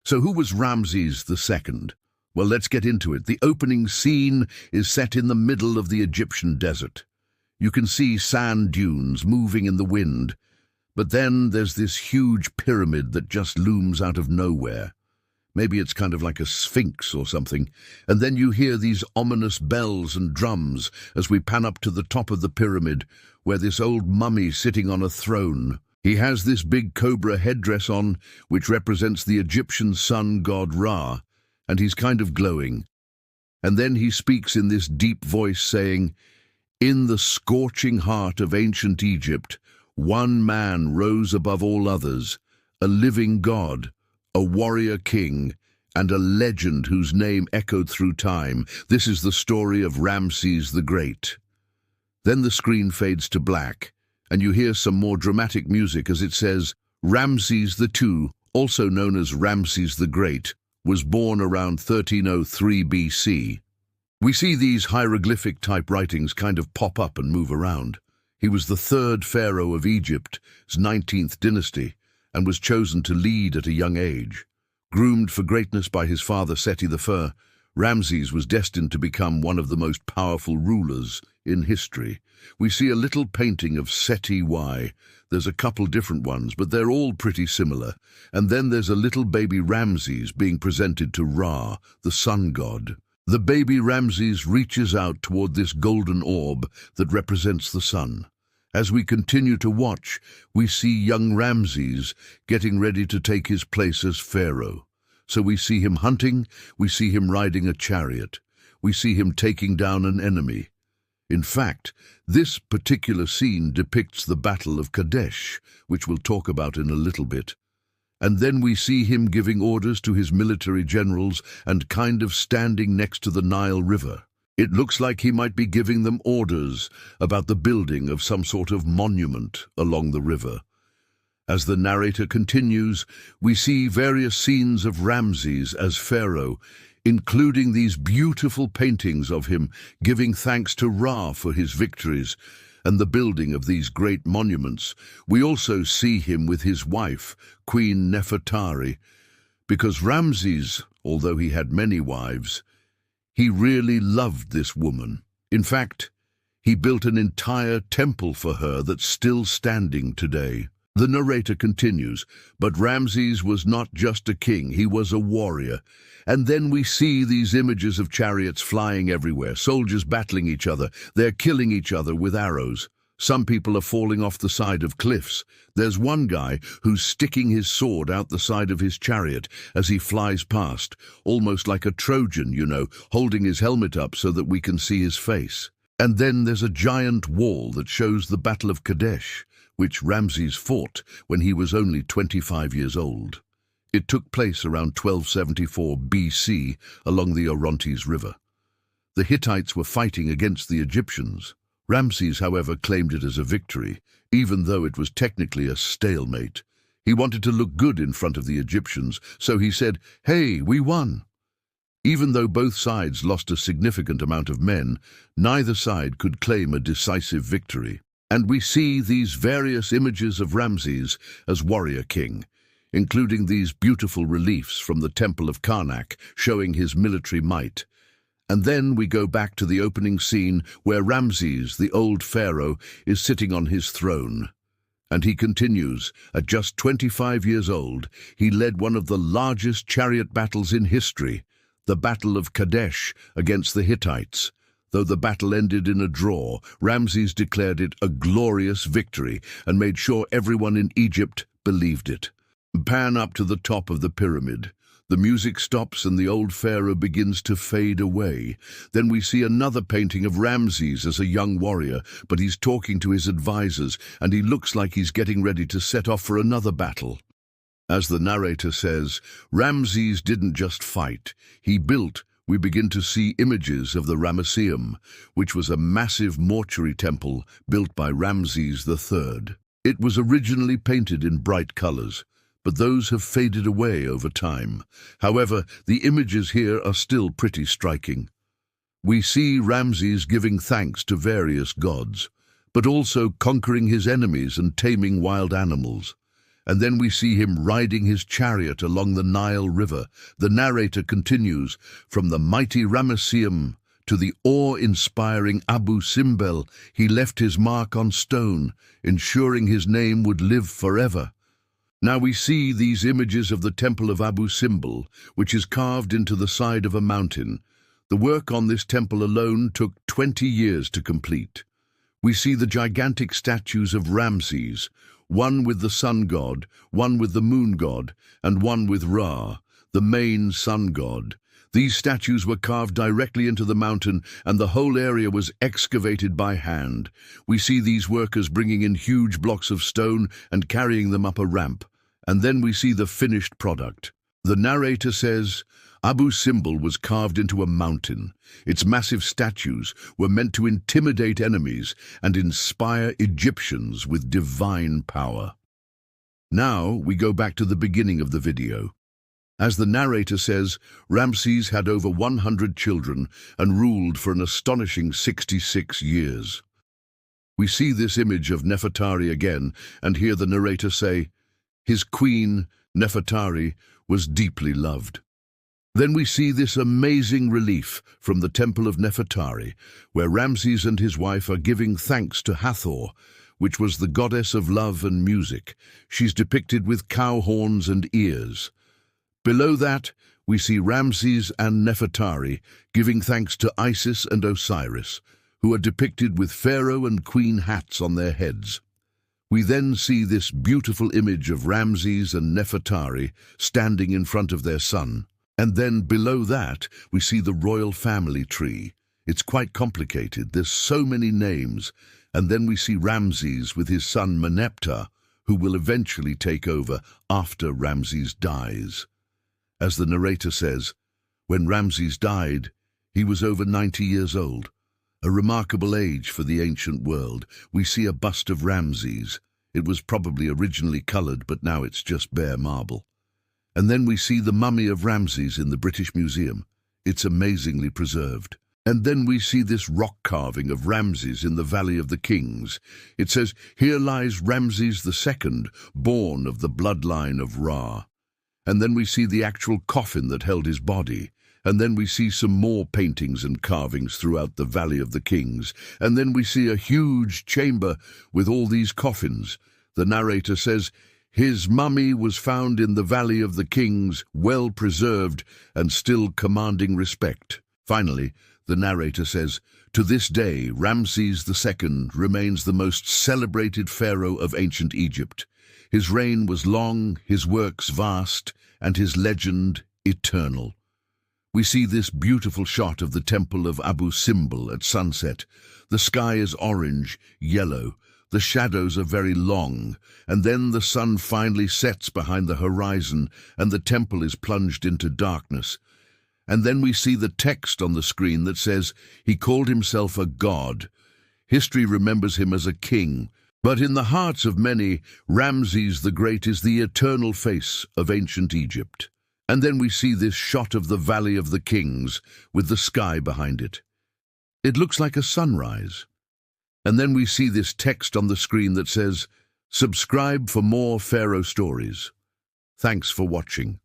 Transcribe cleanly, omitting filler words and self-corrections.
So who was Ramses II? Well, let's get into it. The opening scene is set in the middle of the Egyptian desert. You can see sand dunes moving in the wind, but then there's this huge pyramid that just looms out of nowhere. Maybe it's kind of like a sphinx or something. And then you hear these ominous bells and drums as we pan up to the top of the pyramid, where this old mummy sitting on a throne. He has this big cobra headdress on, which represents the Egyptian sun god Ra, and he's kind of glowing. And then he speaks in this deep voice saying, "In the scorching heart of ancient Egypt, one man rose above all others, a living god, a warrior king, and a legend whose name echoed through time. This is the story of Ramses the Great." Then the screen fades to black, and you hear some more dramatic music as it says, Ramses II, also known as Ramses the Great, was born around 1303 BC. We see these hieroglyphic-type writings kind of pop up and move around. He was the third pharaoh of Egypt's 19th dynasty, and was chosen to lead at a young age. Groomed for greatness by his father Seti I, Ramses was destined to become one of the most powerful rulers in history. We see a little painting of Seti I. There's a couple different ones, but they're all pretty similar. And then there's a little baby Ramses being presented to Ra, the sun god. The baby Ramses reaches out toward this golden orb that represents the sun. As we continue to watch, we see young Ramses getting ready to take his place as pharaoh. So we see him hunting, we see him riding a chariot, we see him taking down an enemy. In fact, this particular scene depicts the Battle of Kadesh, which we'll talk about in a little bit. And then we see him giving orders to his military generals and kind of standing next to the Nile River. It looks like he might be giving them orders about the building of some sort of monument along the river. As the narrator continues, we see various scenes of Ramses as pharaoh, including these beautiful paintings of him giving thanks to Ra for his victories and the building of these great monuments. We also see him with his wife, Queen Nefertari, because Ramses, although he had many wives, he really loved this woman. In fact, he built an entire temple for her that's still standing today. The narrator continues, but Ramses was not just a king, he was a warrior. And then we see these images of chariots flying everywhere, soldiers battling each other, they're killing each other with arrows. Some people are falling off the side of cliffs. There's one guy who's sticking his sword out the side of his chariot as he flies past, almost like a Trojan, holding his helmet up so that we can see his face. And then there's a giant wall that shows the Battle of Kadesh, which Ramses fought when he was only 25 years old. It took place around 1274 BC along the Orontes River. The Hittites were fighting against the Egyptians. Ramses, however, claimed it as a victory, even though it was technically a stalemate. He wanted to look good in front of the Egyptians, so he said, "Hey, we won." Even though both sides lost a significant amount of men, neither side could claim a decisive victory. And we see these various images of Ramses as warrior king, including these beautiful reliefs from the Temple of Karnak showing his military might. And then we go back to the opening scene where Ramses, the old pharaoh, is sitting on his throne. And he continues, at just 25 years old, he led one of the largest chariot battles in history, the Battle of Kadesh against the Hittites. Though the battle ended in a draw, Ramses declared it a glorious victory and made sure everyone in Egypt believed it. Pan up to the top of the pyramid. The music stops and the old pharaoh begins to fade away. Then we see another painting of Ramses as a young warrior, but he's talking to his advisors and he looks like he's getting ready to set off for another battle. As the narrator says, Ramses didn't just fight, he built. We begin to see images of the Ramesseum, which was a massive mortuary temple built by Ramses III. It was originally painted in bright colors, but those have faded away over time. However, the images here are still pretty striking. We see Ramses giving thanks to various gods, but also conquering his enemies and taming wild animals. And then we see him riding his chariot along the Nile River. The narrator continues, from the mighty Ramesseum to the awe-inspiring Abu Simbel, he left his mark on stone, ensuring his name would live forever. Now we see these images of the temple of Abu Simbel, which is carved into the side of a mountain. The work on this temple alone took 20 years to complete. We see the gigantic statues of Ramses, one with the sun god, one with the moon god, and one with Ra, the main sun god. These statues were carved directly into the mountain, and the whole area was excavated by hand. We see these workers bringing in huge blocks of stone and carrying them up a ramp. And then we see the finished product. The narrator says, Abu Simbel was carved into a mountain. Its massive statues were meant to intimidate enemies and inspire Egyptians with divine power. Now we go back to the beginning of the video. As the narrator says, Ramses had over 100 children and ruled for an astonishing 66 years. We see this image of Nefertari again and hear the narrator say, his queen, Nefertari, was deeply loved. Then we see this amazing relief from the temple of Nefertari, where Ramses and his wife are giving thanks to Hathor, which was the goddess of love and music. She's depicted with cow horns and ears. Below that, we see Ramses and Nefertari giving thanks to Isis and Osiris, who are depicted with pharaoh and queen hats on their heads. We then see this beautiful image of Ramses and Nefertari standing in front of their son. And then below that, we see the royal family tree. It's quite complicated. There's so many names. And then we see Ramses with his son Meneptah, who will eventually take over after Ramses dies. As the narrator says, when Ramses died, he was over 90 years old. A remarkable age for the ancient world. We see a bust of Ramses. It was probably originally colored, but now it's just bare marble. And then we see the mummy of Ramses in the British Museum. It's amazingly preserved. And then we see this rock carving of Ramses in the Valley of the Kings. It says, here lies Ramses II, born of the bloodline of Ra. And then we see the actual coffin that held his body. And then we see some more paintings and carvings throughout the Valley of the Kings. And then we see a huge chamber with all these coffins. The narrator says, his mummy was found in the Valley of the Kings, well preserved and still commanding respect. Finally, the narrator says, to this day, Ramses II remains the most celebrated pharaoh of ancient Egypt. His reign was long, his works vast, and his legend eternal. We see this beautiful shot of the temple of Abu Simbel at sunset. The sky is orange, yellow. The shadows are very long, and then the sun finally sets behind the horizon, and the temple is plunged into darkness. And then we see the text on the screen that says, he called himself a god. History remembers him as a king, but in the hearts of many, Ramses the Great is the eternal face of ancient Egypt. And then we see this shot of the Valley of the Kings, with the sky behind it. It looks like a sunrise. And then we see this text on the screen that says, subscribe for more Pharaoh stories. Thanks for watching.